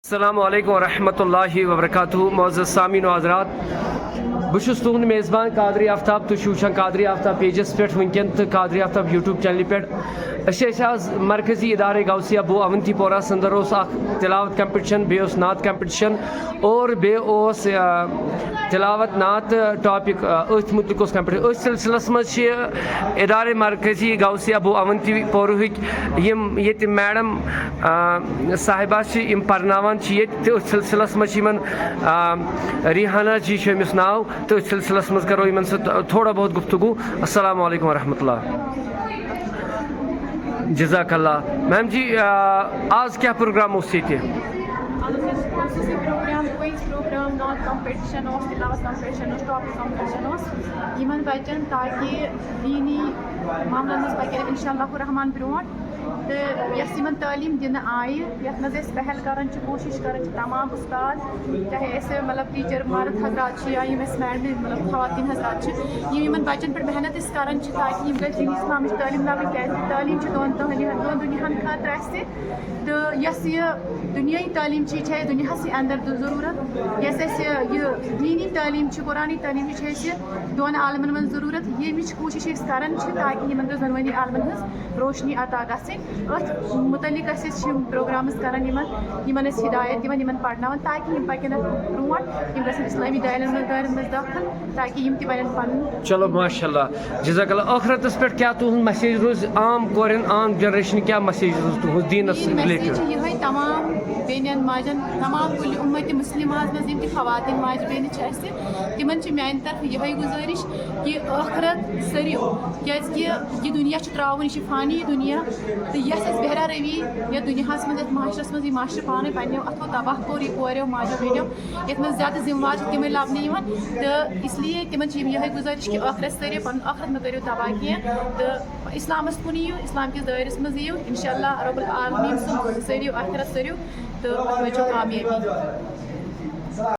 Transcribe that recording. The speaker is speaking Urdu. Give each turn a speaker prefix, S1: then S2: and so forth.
S1: السلام علیکم ورحمۃ اللہ وبرکاتہ معزز سامعین و حضرات بہت تہد میزبان قادری آفتاب تھی وچان قادری آفتاب پیجس پہ ونکین تو قادری آفتاب یوٹیوب چینل پہ آز مرکزی ادارے غوثیہ بو اونتی پورہ اندر تلاوت کمپٹیشن بیس نعت کمپٹیشن اور بیس تلاوت نعت ٹاپک ات متعلق کمپٹیشن اس سلسلس مز ادارے مرکزی غوثیہ بو اونتی پورہک یہ میڈم صاحبہ پرناوان ات سلسلس مز ریحانہ جی امس ناو تو اس سلسلس مز کرو ان سے تھوڑا بہت گفتگو. السلام علیکم ورحمۃ اللہ. جزاک اللہ. میم جی آج کیا پروگرام اس یہ
S2: پروگرام نعت کمپٹیشن تلاوت کمپٹیشن ٹاپک کمپٹیشن یمن بچن تاکہ دینی معاملن مز پکن انشاء اللہ الرحمن برونٹ تو یس یمن تعلیم دن آئی یت مز پہل کران کوشش کران تمام استاد چاہے ایسے مطلب ٹیچر مرد حضرات یا میڈم مطلب خواتین حضرات یمن بچن پہ محنت کران تاکہ یم گھر دین اسلام تعلیم لبن کی تعلیم دون دنیا خاطر تو یس یہ دنیائی تعلیم چھ دنیا اندر ضرورت یس یہ دینی تعلیم قرآنی تعلیم دون عالمن من ضرورت یمچ کوشش کران تاکہ یمن دونونی عالمن ہز روشنی عطا گھن ات متعلق پروگرامز کران یمن ہدایت دان یمن پرناوان تاکہ یم پکن برونٹ یم گھن اسلامی دائرن مز داخل تاکہ یم تہ بنن پن.
S1: چلو ماشاء اللہ جزاک اللہ. ٲخرتس پہ کیا تہذ میسیج روز عام کورین عام جنریشن کیا میسیج روز تہذ دینس رلیٹڈ؟
S2: یہ تمام بینین ماجن تمام کل امت مسلمات مز یم تہ خواتین ماج بین تمن میانہ طرف یہ گزارش کہ ٲخرت سریو کیازِ کہ یہ دنیا تراون یہ فانی دنیا تو یس بہرا روی یا دنیا مز معاشرس مز یہ معاشرہ پانے پنو اتو تباہ کور یہ کوریو ماجو بینو یت مز زیادہ ذمہ وار تمے لبنہ تو اس لیے تمن یہ گزارش کہ ٲخرت سریو پن ٲخرت مہ کرو تباہ کی تو اسلامس کن یو اسلام کس دائرس مز یو انشاء اللہ رب العالمین سریو ٲخرت سریو تو وچو کامیابی.